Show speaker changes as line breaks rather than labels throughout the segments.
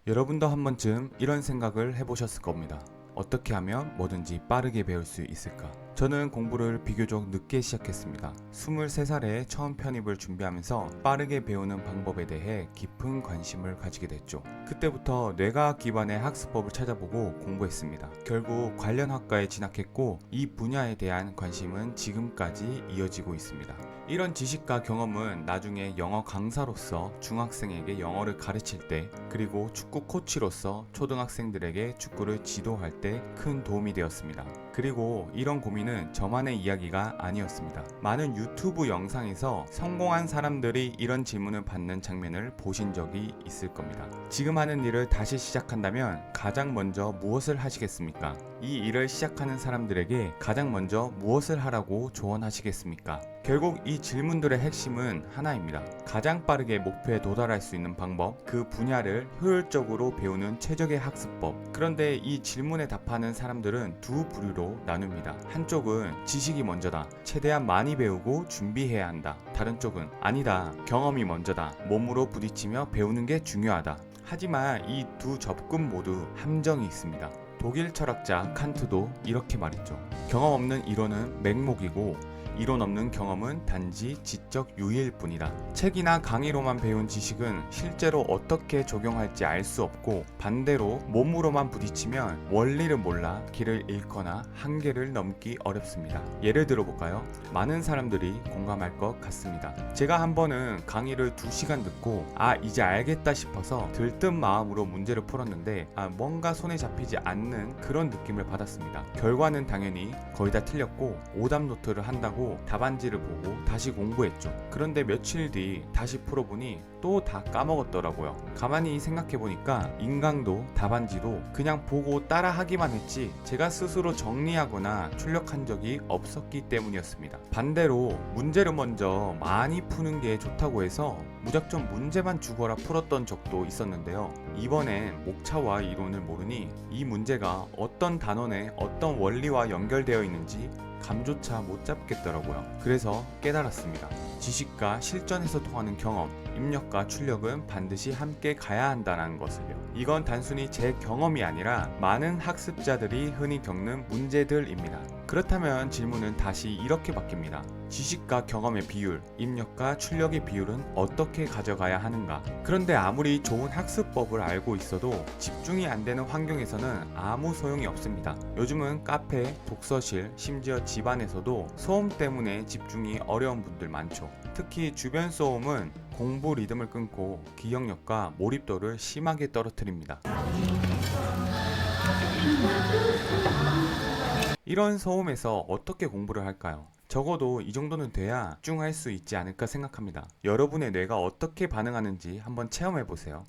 여러분도 한 번쯤 이런 생각을 해보셨을 겁니다. 어떻게 하면 뭐든지 빠르게 배울 수 있을까? 저는 공부를 비교적 늦게 시작했습니다. 23살에 처음 편입을 준비하면서 빠르게 배우는 방법에 대해 깊은 관심을 가지게 됐죠. 그때부터 뇌과학 기반의 학습법을 찾아보고 공부했습니다. 결국 관련 학과에 진학했고 이 분야에 대한 관심은 지금까지 이어지고 있습니다. 이런 지식과 경험은 나중에 영어 강사로서 중학생에게 영어를 가르칠 때, 그리고 축구 코치로서 초등학생들에게 축구를 지도할 때 큰 도움이 되었습니다. 그리고 이런 고민은 저만의 이야기가 아니었습니다. 많은 유튜브 영상에서 성공한 사람들이 이런 질문을 받는 장면을 보신 적이 있을 겁니다. 지금 하는 일을 다시 시작한다면 가장 먼저 무엇을 하시겠습니까? 이 일을 시작하는 사람들에게 가장 먼저 무엇을 하라고 조언하시겠습니까? 결국 이 질문들의 핵심은 하나입니다. 가장 빠르게 목표에 도달할 수 있는 방법, 그 분야를 효율적으로 배우는 최적의 학습법. 그런데 이 질문에 답하는 사람들은 두 부류로 나눕니다. 한쪽은 지식이 먼저다, 최대한 많이 배우고 준비해야 한다. 다른 쪽은 아니다, 경험이 먼저다, 몸으로 부딪히며 배우는 게 중요하다. 하지만 이 두 접근 모두 함정이 있습니다. 독일 철학자 칸트도 이렇게 말했죠. 경험 없는 이론은 맹목이고 이론 없는 경험은 단지 지적 유의일 뿐이다. 책이나 강의로만 배운 지식은 실제로 어떻게 적용할지 알 수 없고, 반대로 몸으로만 부딪히면 원리를 몰라 길을 잃거나 한계를 넘기 어렵습니다. 예를 들어볼까요? 많은 사람들이 공감할 것 같습니다. 제가 한 번은 강의를 2시간 듣고 이제 알겠다 싶어서 들뜬 마음으로 문제를 풀었는데 뭔가 손에 잡히지 않는 그런 느낌을 받았습니다. 결과는 당연히 거의 다 틀렸고 오답 노트를 한다고 답안지를 보고 다시 공부했죠. 그런데 며칠 뒤 다시 풀어보니 또 다 까먹었더라고요. 가만히 생각해보니까 인강도 답안지도 그냥 보고 따라하기만 했지 제가 스스로 정리하거나 출력한 적이 없었기 때문이었습니다. 반대로 문제를 먼저 많이 푸는 게 좋다고 해서 무작정 문제만 주거라 풀었던 적도 있었는데요. 이번엔 목차와 이론을 모르니 이 문제가 어떤 단원의 어떤 원리와 연결되어 있는지 감조차 못 잡겠더라고요. 그래서 깨달았습니다. 지식과 실전에서 통하는 경험, 입력과 출력은 반드시 함께 가야 한다는 것을요. 이건 단순히 제 경험이 아니라 많은 학습자들이 흔히 겪는 문제들입니다. 그렇다면 질문은 다시 이렇게 바뀝니다. 지식과 경험의 비율, 입력과 출력의 비율은 어떻게 가져가야 하는가? 그런데 아무리 좋은 학습법을 알고 있어도 집중이 안 되는 환경에서는 아무 소용이 없습니다. 요즘은 카페, 독서실, 심지어 집안에서도 소음 때문에 집중이 어려운 분들 많죠. 특히 주변 소음은 공부 리듬을 끊고 기억력과 몰입도를 심하게 떨어뜨립니다. 이런 소음에서 어떻게 공부를 할까요? 적어도 이 정도는 돼야 집중할 수 있지 않을까 생각합니다. 여러분의 뇌가 어떻게 반응하는지 한번 체험해보세요.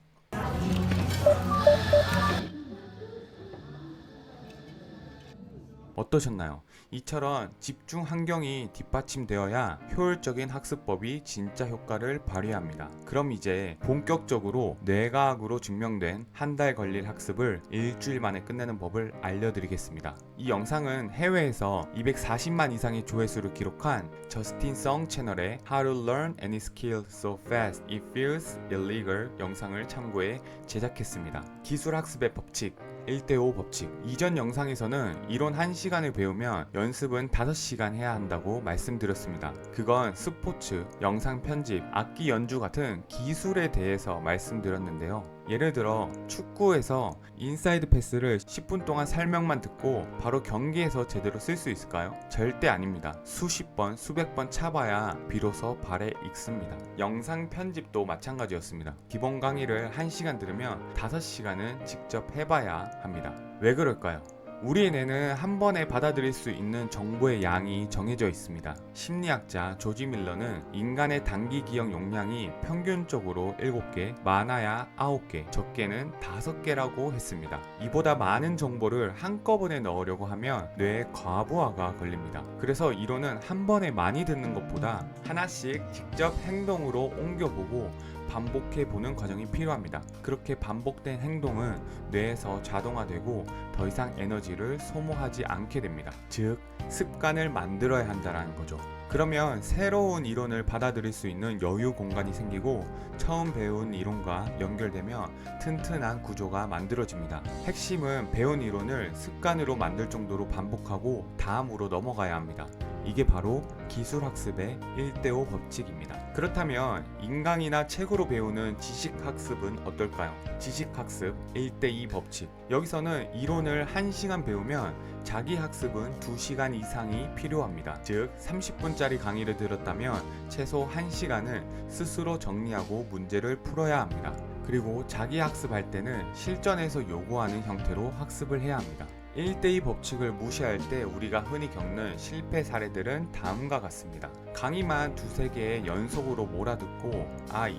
어떠셨나요? 이처럼 집중 환경이 뒷받침되어야 효율적인 학습법이 진짜 효과를 발휘합니다. 그럼 이제 본격적으로 뇌과학으로 증명된 한 달 걸릴 학습을 일주일 만에 끝내는 법을 알려드리겠습니다. 이 영상은 해외에서 240만 이상의 조회수를 기록한 저스틴 성 채널의 How to Learn Any Skill So Fast It Feels Illegal 영상을 참고해 제작했습니다. 기술 학습의 법칙 1대5 법칙. 이전 영상에서는 이론 1시간을 배우면 연습은 5시간 해야 한다고 말씀드렸습니다. 그건 스포츠, 영상 편집, 악기 연주 같은 기술에 대해서 말씀드렸는데요. 예를 들어 축구에서 인사이드 패스를 10분 동안 설명만 듣고 바로 경기에서 제대로 쓸 수 있을까요? 절대 아닙니다. 수십 번, 수백 번 차봐야 비로소 발에 익습니다. 영상 편집도 마찬가지였습니다. 기본 강의를 1시간 들으면 5시간은 직접 해봐야 합니다. 왜 그럴까요? 우리의 뇌는 한 번에 받아들일 수 있는 정보의 양이 정해져 있습니다. 심리학자 조지 밀러는 인간의 단기 기억 용량이 평균적으로 7개, 많아야 9개, 적게는 5개라고 했습니다. 이보다 많은 정보를 한꺼번에 넣으려고 하면 뇌에 과부하가 걸립니다. 그래서 이론은 한 번에 많이 듣는 것보다 하나씩 직접 행동으로 옮겨보고 반복해 보는 과정이 필요합니다. 그렇게 반복된 행동은 뇌에서 자동화되고 더 이상 에너지를 소모하지 않게 됩니다. 즉, 습관을 만들어야 한다는 거죠. 그러면 새로운 이론을 받아들일 수 있는 여유 공간이 생기고 처음 배운 이론과 연결되며 튼튼한 구조가 만들어집니다. 핵심은 배운 이론을 습관으로 만들 정도로 반복하고 다음으로 넘어가야 합니다. 이게 바로 기술학습의 1대5 법칙입니다. 그렇다면 인강이나 책으로 배우는 지식학습은 어떨까요? 지식학습 1대2 법칙. 여기서는 이론을 1시간 배우면 자기학습은 2시간 이상이 필요합니다. 즉 30분짜리 강의를 들었다면 최소 1시간은 스스로 정리하고 문제를 풀어야 합니다. 그리고 자기학습할 때는 실전에서 요구하는 형태로 학습을 해야 합니다. 1대2 법칙을 무시할 때 우리가 흔히 겪는 실패 사례들은 다음과 같습니다. 강의만 2-3개 연속으로 몰아듣고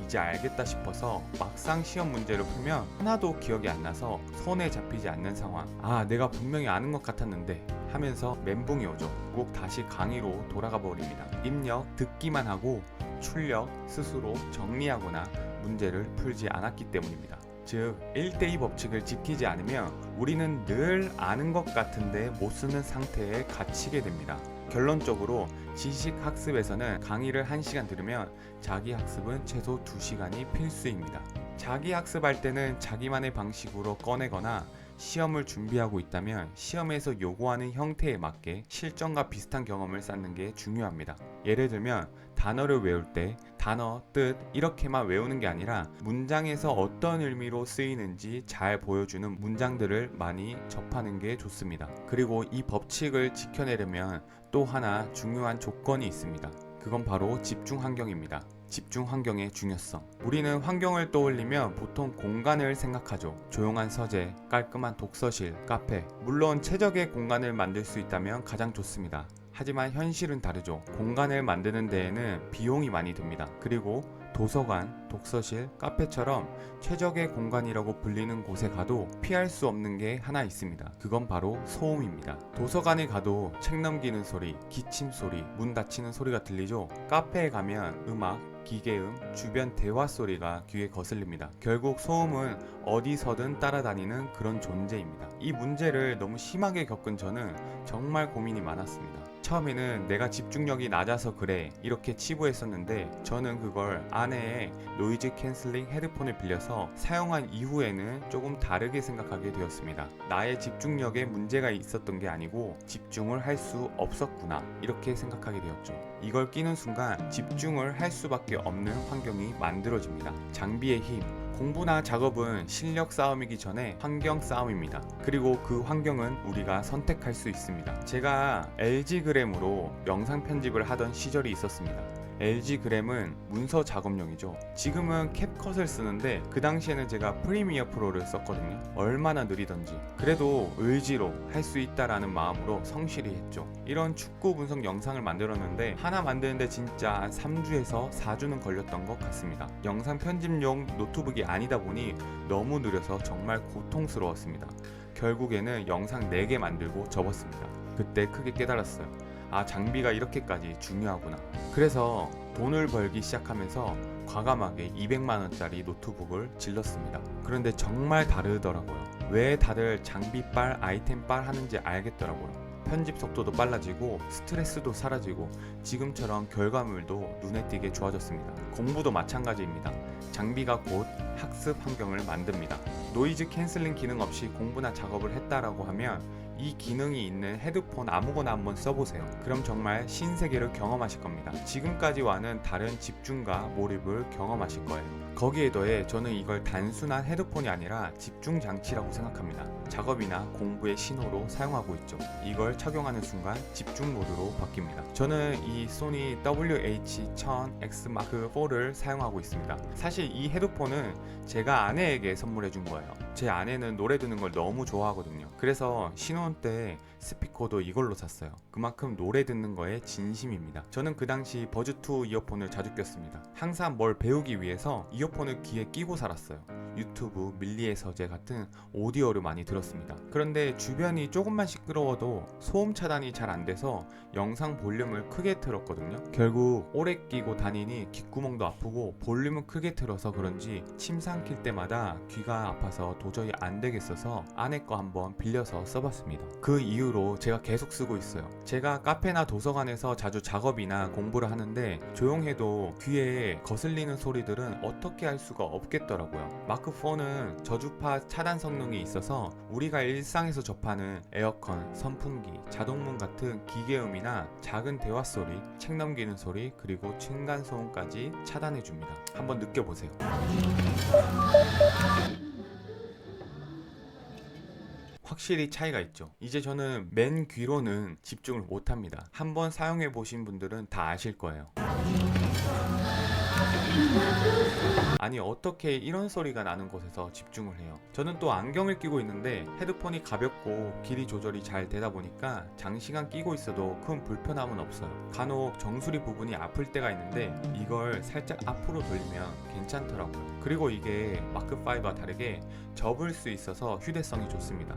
이제 알겠다 싶어서 막상 시험 문제를 풀면 하나도 기억이 안 나서 손에 잡히지 않는 상황. 내가 분명히 아는 것 같았는데 하면서 멘붕이 오죠. 꼭 다시 강의로 돌아가 버립니다. 입력, 듣기만 하고 출력, 스스로 정리하거나 문제를 풀지 않았기 때문입니다. 즉 1대2 법칙을 지키지 않으면 우리는 늘 아는 것 같은데 못 쓰는 상태에 갇히게 됩니다. 결론적으로 지식학습에서는 강의를 1시간 들으면 자기학습은 최소 2시간이 필수입니다. 자기학습할 때는 자기만의 방식으로 꺼내거나 시험을 준비하고 있다면 시험에서 요구하는 형태에 맞게 실전과 비슷한 경험을 쌓는 게 중요합니다. 예를 들면 단어를 외울 때 단어, 뜻 이렇게만 외우는 게 아니라 문장에서 어떤 의미로 쓰이는지 잘 보여주는 문장들을 많이 접하는 게 좋습니다. 그리고 이 법칙을 지켜내려면 또 하나 중요한 조건이 있습니다. 그건 바로 집중 환경입니다. 집중 환경의 중요성. 우리는 환경을 떠올리면 보통 공간을 생각하죠. 조용한 서재, 깔끔한 독서실, 카페. 물론 최적의 공간을 만들 수 있다면 가장 좋습니다. 하지만 현실은 다르죠. 공간을 만드는 데에는 비용이 많이 듭니다. 그리고 도서관, 독서실, 카페처럼 최적의 공간이라고 불리는 곳에 가도 피할 수 없는 게 하나 있습니다. 그건 바로 소음입니다. 도서관에 가도 책 넘기는 소리, 기침 소리, 문 닫히는 소리가 들리죠. 카페에 가면 음악, 기계음, 주변 대화 소리가 귀에 거슬립니다. 결국 소음은 어디서든 따라다니는 그런 존재입니다. 이 문제를 너무 심하게 겪은 저는 정말 고민이 많았습니다. 처음에는 내가 집중력이 낮아서 그래 이렇게 치부했었는데 저는 그걸 아내의 노이즈 캔슬링 헤드폰을 빌려서 사용한 이후에는 조금 다르게 생각하게 되었습니다. 나의 집중력에 문제가 있었던 게 아니고 집중을 할 수 없었구나 이렇게 생각하게 되었죠. 이걸 끼는 순간 집중을 할 수밖에 없는 환경이 만들어집니다. 장비의 힘, 공부나 작업은 실력 싸움이기 전에 환경 싸움입니다. 그리고 그 환경은 우리가 선택할 수 있습니다. 제가 LG그램으로 영상 편집을 하던 시절이 있었습니다. LG그램은 문서 작업용이죠. 지금은 캡컷을 쓰는데 그 당시에는 제가 프리미어 프로를 썼거든요. 얼마나 느리던지. 그래도 의지로 할 수 있다라는 마음으로 성실히 했죠. 이런 축구 분석 영상을 만들었는데 하나 만드는데 진짜 한 3주에서 4주는 걸렸던 것 같습니다. 영상 편집용 노트북이 아니다 보니 너무 느려서 정말 고통스러웠습니다. 결국에는 영상 4개 만들고 접었습니다. 그때 크게 깨달았어요. 장비가 이렇게까지 중요하구나. 그래서 돈을 벌기 시작하면서 과감하게 200만원짜리 노트북을 질렀습니다. 그런데 정말 다르더라고요. 왜 다들 장비빨, 아이템빨 하는지 알겠더라고요. 편집 속도도 빨라지고 스트레스도 사라지고 지금처럼 결과물도 눈에 띄게 좋아졌습니다. 공부도 마찬가지입니다. 장비가 곧 학습 환경을 만듭니다. 노이즈 캔슬링 기능 없이 공부나 작업을 했다라고 하면 이 기능이 있는 헤드폰 아무거나 한번 써보세요. 그럼 정말 신세계를 경험하실 겁니다. 지금까지와는 다른 집중과 몰입을 경험하실 거예요. 거기에 더해 저는 이걸 단순한 헤드폰이 아니라 집중 장치라고 생각합니다. 작업이나 공부의 신호로 사용하고 있죠. 이걸 착용하는 순간 집중 모드로 바뀝니다. 저는 이 소니 WH-1000X Mark IV를 사용하고 있습니다. 사실 이 헤드폰은 제가 아내에게 선물해 준 거예요. 제 아내는 노래 듣는 걸 너무 좋아하거든요. 그래서 신혼 때 스피커도 이걸로 샀어요. 그만큼 노래 듣는 거에 진심입니다. 저는 그 당시 버즈2 이어폰을 자주 꼈습니다. 항상 뭘 배우기 위해서 이어폰을 귀에 끼고 살았어요. 유튜브, 밀리의 서재 같은 오디오를 많이 들었습니다. 그런데 주변이 조금만 시끄러워도 소음 차단이 잘 안 돼서 영상 볼륨을 크게 틀었거든요. 결국 오래 끼고 다니니 귓구멍도 아프고 볼륨을 크게 틀어서 그런지 침 삼킬 때마다 귀가 아파서 도저히 안 되겠어서 아내 거 한번 빌려서 써봤습니다. 그 이후로 제가 계속 쓰고 있어요. 제가 카페나 도서관에서 자주 작업이나 공부를 하는데 조용해도 귀에 거슬리는 소리들은 어떻게 할 수가 없겠더라고요. 마크4는 저주파 차단 성능이 있어서 우리가 일상에서 접하는 에어컨, 선풍기, 자동문 같은 기계음이나 작은 대화 소리, 책 넘기는 소리, 그리고 층간소음까지 차단해줍니다. 한번 느껴보세요. 확실히 차이가 있죠. 이제 저는 맨 귀로는 집중을 못합니다. 한번 사용해 보신 분들은 다 아실 거예요. 아니, 어떻게 이런 소리가 나는 곳에서 집중을 해요? 저는 또 안경을 끼고 있는데 헤드폰이 가볍고 길이 조절이 잘 되다 보니까 장시간 끼고 있어도 큰 불편함은 없어요. 간혹 정수리 부분이 아플 때가 있는데 이걸 살짝 앞으로 돌리면 괜찮더라고요. 그리고 이게 마크5와 다르게 접을 수 있어서 휴대성이 좋습니다.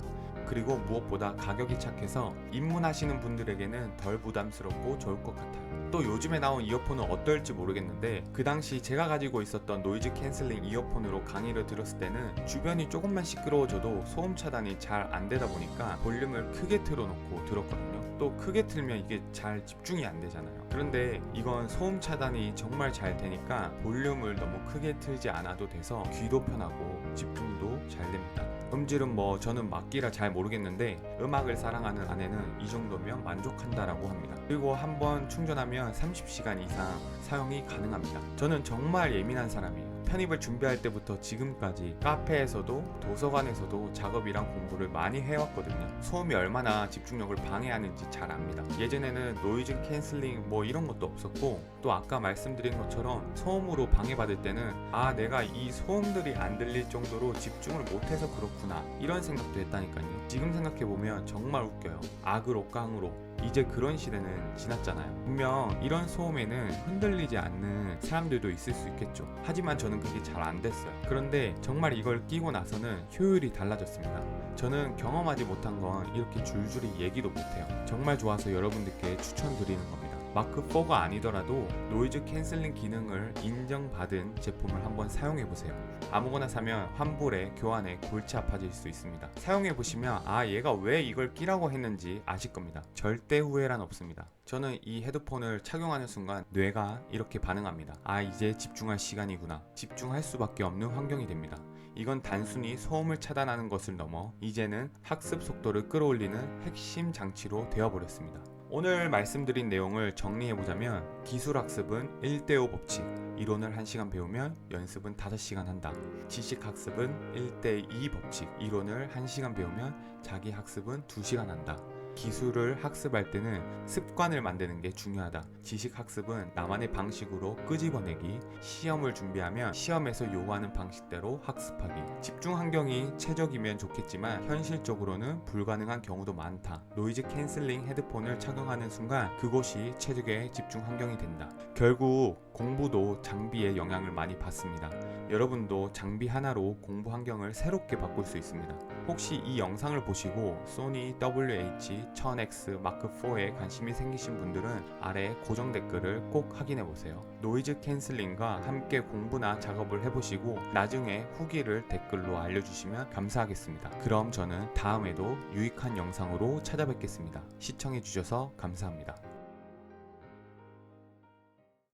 그리고 무엇보다 가격이 착해서 입문하시는 분들에게는 덜 부담스럽고 좋을 것 같아요. 또 요즘에 나온 이어폰은 어떨지 모르겠는데 그 당시 제가 가지고 있었던 노이즈 캔슬링 이어폰으로 강의를 들었을 때는 주변이 조금만 시끄러워져도 소음 차단이 잘 안 되다 보니까 볼륨을 크게 틀어놓고 들었거든요. 또 크게 틀면 이게 잘 집중이 안 되잖아요. 그런데 이건 소음 차단이 정말 잘 되니까 볼륨을 너무 크게 틀지 않아도 돼서 귀도 편하고 집중도 잘 됩니다. 음질은 뭐 저는 막기라 잘 모르겠는데 음악을 사랑하는 아내는 이 정도면 만족한다라고 합니다. 그리고 한번 충전하면 30시간 이상 사용이 가능합니다. 저는 정말 예민한 사람이에요. 편입을 준비할 때부터 지금까지 카페에서도 도서관에서도 작업이랑 공부를 많이 해왔거든요. 소음이 얼마나 집중력을 방해하는지 잘 압니다. 예전에는 노이즈 캔슬링 뭐 이런 것도 없었고 또 아까 말씀드린 것처럼 소음으로 방해받을 때는 아, 내가 이 소음들이 안 들릴 정도로 집중을 못해서 그렇구나 이런 생각도 했다니까요. 지금 생각해보면 정말 웃겨요. 악으로 깡으로 이제 그런 시대는 지났잖아요. 분명 이런 소음에는 흔들리지 않는 사람들도 있을 수 있겠죠. 하지만 저는 그게 잘 안 됐어요. 그런데 정말 이걸 끼고 나서는 효율이 달라졌습니다. 저는 경험하지 못한 건 이렇게 줄줄이 얘기도 못해요. 정말 좋아서 여러분들께 추천드리는 겁니다. 마크4가 아니더라도 노이즈 캔슬링 기능을 인정받은 제품을 한번 사용해보세요. 아무거나 사면 환불에 교환에 골치 아파질 수 있습니다. 사용해보시면 아, 얘가 왜 이걸 끼라고 했는지 아실 겁니다. 절대 후회란 없습니다. 저는 이 헤드폰을 착용하는 순간 뇌가 이렇게 반응합니다. 아, 이제 집중할 시간이구나. 집중할 수밖에 없는 환경이 됩니다. 이건 단순히 소음을 차단하는 것을 넘어 이제는 학습 속도를 끌어올리는 핵심 장치로 되어버렸습니다. 오늘 말씀드린 내용을 정리해보자면 기술학습은 1대5 법칙, 이론을 1시간 배우면 연습은 5시간 한다. 지식학습은 1대2 법칙, 이론을 1시간 배우면 자기 학습은 2시간 한다. 기술을 학습할 때는 습관을 만드는 게 중요하다. 지식 학습은 나만의 방식으로 끄집어내기, 시험을 준비하면 시험에서 요구하는 방식대로 학습하기. 집중 환경이 최적이면 좋겠지만 현실적으로는 불가능한 경우도 많다. 노이즈 캔슬링 헤드폰을 착용하는 순간 그곳이 최적의 집중 환경이 된다. 결국 공부도 장비의 영향을 많이 받습니다. 여러분도 장비 하나로 공부 환경을 새롭게 바꿀 수 있습니다. 혹시 이 영상을 보시고 소니 WH-1000X 마크4에 관심이 생기신 분들은 아래 고정 댓글을 꼭 확인해 보세요. 노이즈 캔슬링과 함께 공부나 작업을 해보시고 나중에 후기를 댓글로 알려주시면 감사하겠습니다. 그럼 저는 다음에도 유익한 영상으로 찾아뵙겠습니다. 시청해주셔서 감사합니다.